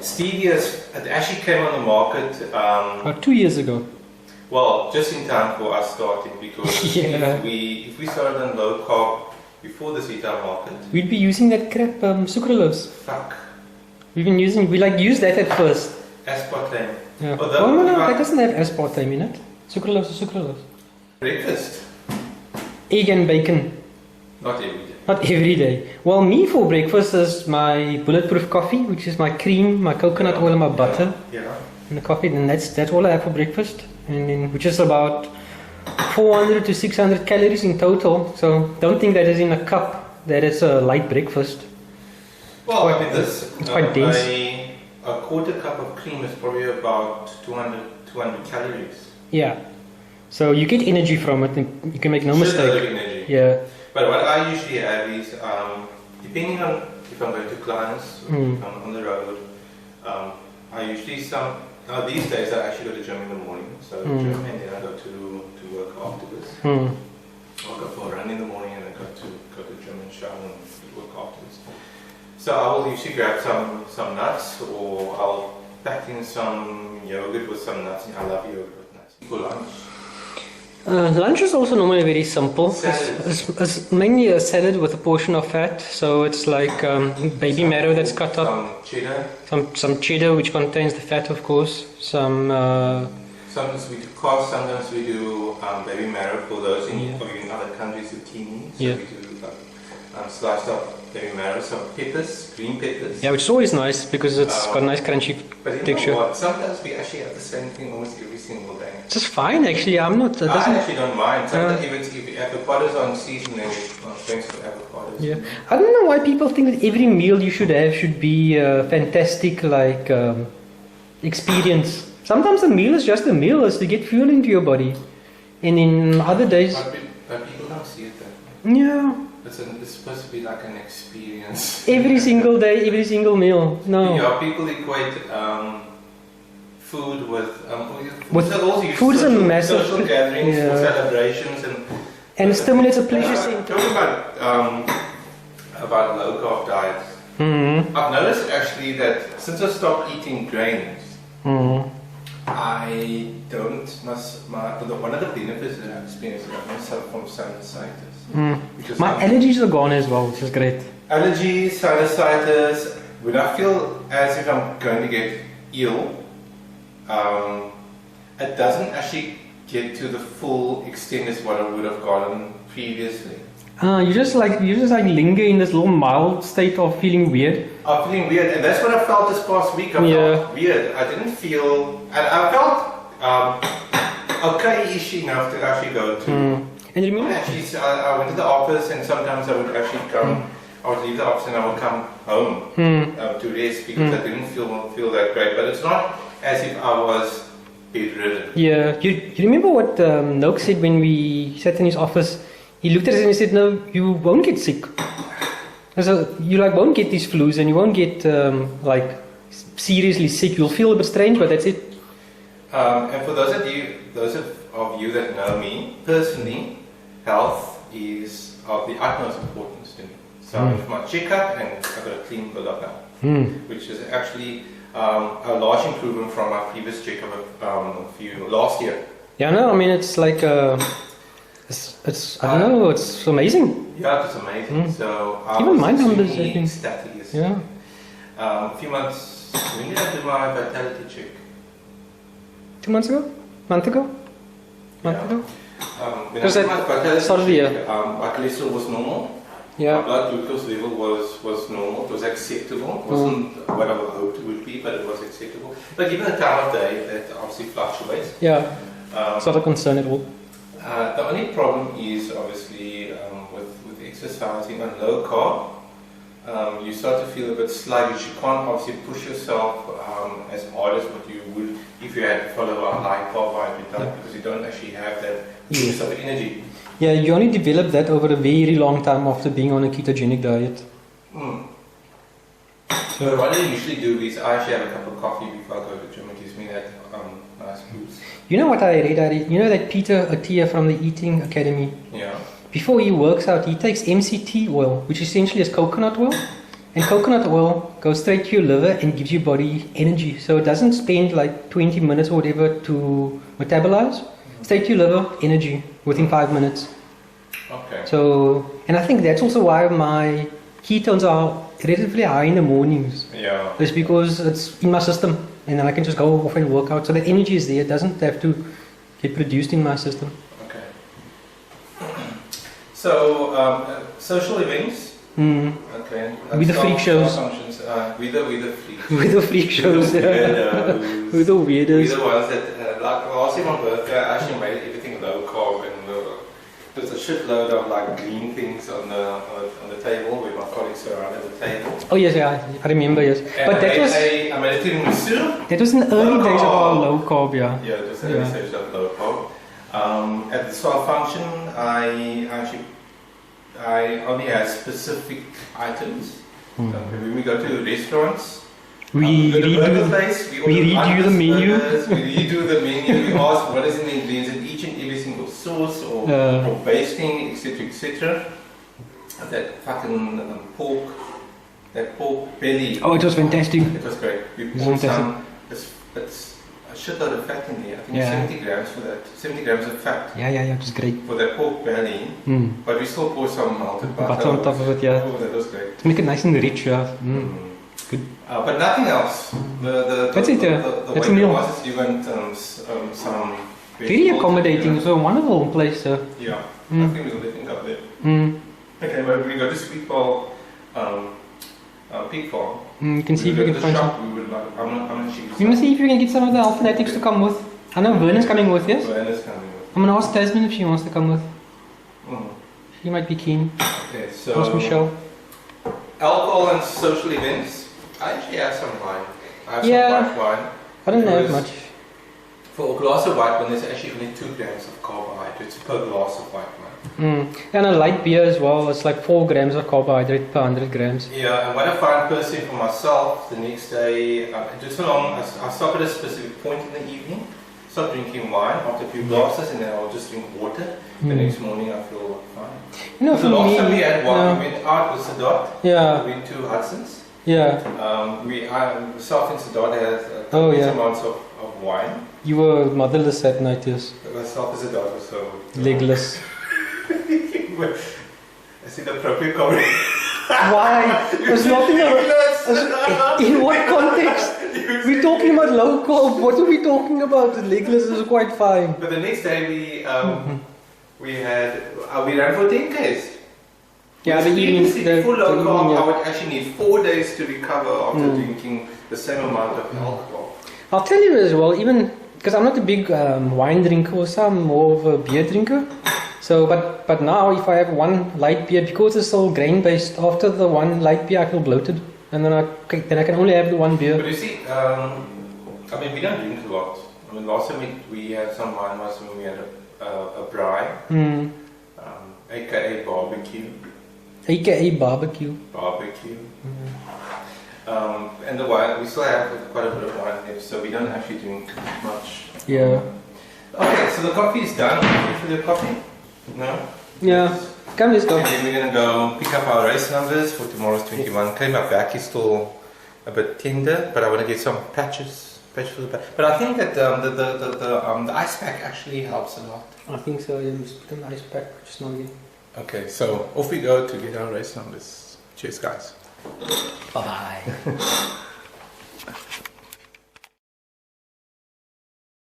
Stevia, it actually came on the market. About 2 years ago. Well, just in time for us starting, because Yeah. if we started on low carb before the retail market, We'd be using that crap sucralose. fuck, We used that at first. aspartame. Yeah. Although, Oh no, that doesn't have aspartame in it. Sucralose is sucralose. Breakfast, Egg and bacon. not every day. Not every day. Well, me for breakfast is my bulletproof coffee, which is my cream, my coconut oil, and my butter, Yeah. and the coffee. And that's all I have for breakfast. And then, which is about 400 to 600 calories in total. So don't think that is in a cup. That is a light breakfast. Well, I mean, this it's quite dense. a quarter cup of cream is probably about 200 calories. Yeah. So you get energy from it, and you can make no mistake. Energy. Yeah. But what I usually have is, depending on if I'm going to clients or if I'm on the road, I usually these days I actually go to gym in the morning, so gym and then I go to work afterwards. I'll go for a run in the morning and then go to gym and shower and work afterwards. So I will usually grab some nuts, or I'll pack in some yogurt with some nuts. I love yogurt with nuts. For lunch. Lunch is also normally very simple. Salad. It's mainly a salad with a portion of fat. So it's like baby marrow that's cut up. Some cheddar. Some cheddar, which contains the fat, of course. Sometimes we do carbs, sometimes we do baby marrow for those in other countries, zucchini. So we do sliced up baby marrow, some peppers, green peppers. Yeah, which is always nice because it's got a nice crunchy but you texture. know what? Sometimes we actually have the same thing almost every single day. It's just fine, actually. I'm not. I actually don't mind. Sometimes if avocados are on season, then thanks for avocados. Yeah, I don't know why people think that every meal you should have should be fantastic, like experience. Sometimes a meal is just a meal, is to get fuel into your body, and in other days. But people don't see it that way. Yeah. It's supposed to be like an experience. Every single day, every single meal. No. Yeah, people equate food with food is a massive social gatherings, for celebrations, and it stimulates a pleasure center. Talking about low carb diets, I've noticed actually that since I stopped eating grains, I don't one of the benefits that I've experienced is that I don't suffer from sinusitis. My allergies are gone as well, which is great. Allergies, sinusitis, when I feel as if I'm going to get ill, it doesn't actually get to the full extent as what I would have gotten previously. You just like linger in this little mild state of feeling weird. I'm feeling weird, and that's what I felt this past week. I felt weird. I didn't feel, and I felt okay-ish enough to actually go to. And remember, actually, I went to the office, and sometimes I would actually come. I would leave the office and I would come home to rest because I didn't feel that great. But it's not as if I was bedridden. Yeah, you remember what Noak said when we sat in his office? He looked at us and he said, "No, you won't get sick. So you won't get these flus, and you won't get seriously sick. You'll feel a bit strange, but that's it." And for those of you that know me personally, health is of the utmost importance to me. So I went for my checkup and I got a clean bill of health, which is actually a large improvement from my previous checkup last year. Yeah, no, I mean it's like it's I don't know, it's amazing. Yeah, it's amazing. So I even was my numbers, I extremely think. ecstatic. Yeah. A few months. When did I do my vitality check? 2 months ago? Month ago? When I Was did that my vitality start of the year? check, my cholesterol was normal. Yeah. My blood glucose level was normal. It was acceptable. It wasn't what I would hoped it would be, but it was acceptable. But given the time of day, that obviously fluctuates. Yeah. It's not a concern at all. The only problem is obviously with exercising on low carb, you start to feel a bit sluggish. You can't obviously push yourself as hard as what you would if you had to follow a high carbohydrate diet because you don't actually have that boost of energy. Yeah, you only develop that over a very long time after being on a ketogenic diet. So what I usually do is I actually have a cup of coffee before I go to the gym. It gives me that nice boost. You know what I read? You know that Peter Attia from the Eating Academy? Yeah. Before he works out, he takes MCT oil, which essentially is coconut oil, And coconut oil goes straight to your liver and gives your body energy. So it doesn't spend like 20 minutes or whatever to metabolize. Straight to your liver, energy within 5 minutes. Okay. So, and I think that's also why my ketones are relatively high in the mornings. Yeah. It's because it's in my system and then I can just go off and work out. So the energy is there. It doesn't have to get produced in my system. Okay. So, social events. Okay. With the freak shows. Functions. With the freak. With the freak shows. Weirdos. With the weirders. We're the ones that, like last year on birthday, I actually made everything low carb and there's a shitload of like green things on the table with my colleagues surrounded the table. Oh yes, yeah, I remember, yes. And But that was I made a tiramisu. that was in the early days of our low carb, yeah. Yeah, it was the early stage of low carb. At the swell function, I only had specific items. When we go to restaurants, We go to the burger redo place, we redo the menu. burgers, we redo the menu. We ask what is in the ingredients in each and every single sauce or basting, etc., etc. That fucking that pork belly. Oh, it was fantastic. It was great. We poured some. It's a shitload of fat in there. I think 70 grams for that. 70 grams of fat. Yeah, it was great. For that pork belly. But we still pour some melted Butter on top of it, yeah. Oh, that was great. To make it nice and rich, yeah. Good. But nothing else. That's it, yeah. The That's a way meal. it was is you went some. Very vegetables. accommodating. It's a wonderful place, Yeah, I think we'll definitely go there. Okay, but we go to Sweet Ball Pig Farm. You can see if you can find some. We would like, I'm gonna choose. You must see if you can get some of the Alpha Fanatics to come with. I know Vernon's coming with, yes? Vernon's coming with. I'm gonna ask Tasman if she wants to come with. Mm. She might be keen. Okay, so Ask Michelle. alcohol and social events. I actually have some wine. I have Yeah. some white wine. I don't have much. For a glass of white wine, there's actually only 2 grams of carbohydrates per glass of white wine. And a light beer as well. It's like 4 grams of carbohydrate per 100 grams. Yeah, and what I find personally for myself, the next day, just so long, I stop at a specific point in the evening, stop drinking wine after a few glasses, and then I'll just drink water. The next morning I feel fine. You know, So for the last me, time we had wine, we went out with Sadat, yeah, we went to Hudson's. yeah. Myself and Sadat had amounts of wine. You were motherless that night, yes. Myself and Sadat was so... Legless. I see the appropriate comment. Why? There's nothing about... In what context? We're talking about low carb. What are we talking about? Legless is quite fine. But the next day we ran for 10Ks. Yeah, the evening... Full low carb, yeah. I would actually need 4 days to recover after drinking the same amount of alcohol. I'll tell you as well, even... Because I'm not a big wine drinker, or some more of a beer drinker. So, but now if I have one light beer, because it's all grain based, after the one light beer I feel bloated, and then I can only have the one beer. But you see, I mean we don't drink a lot. I mean last time we had some wine was when we had a braai, aka barbecue. AKA barbecue. Barbecue. And the wine, we still have quite a bit of wine left, so we don't actually drink much. Yeah. Okay, so the coffee is done. Ready for the coffee? No? Yeah. Come, let's go. And then we're going to go pick up our race numbers for tomorrow's 21. Okay, my back is still a bit tender, but I want to get some patches for the back. But I think that the ice pack actually helps a lot. I think so, yeah. Just put an ice pack just now again. Okay, so off we go to get our race numbers. Cheers, guys. Bye-bye.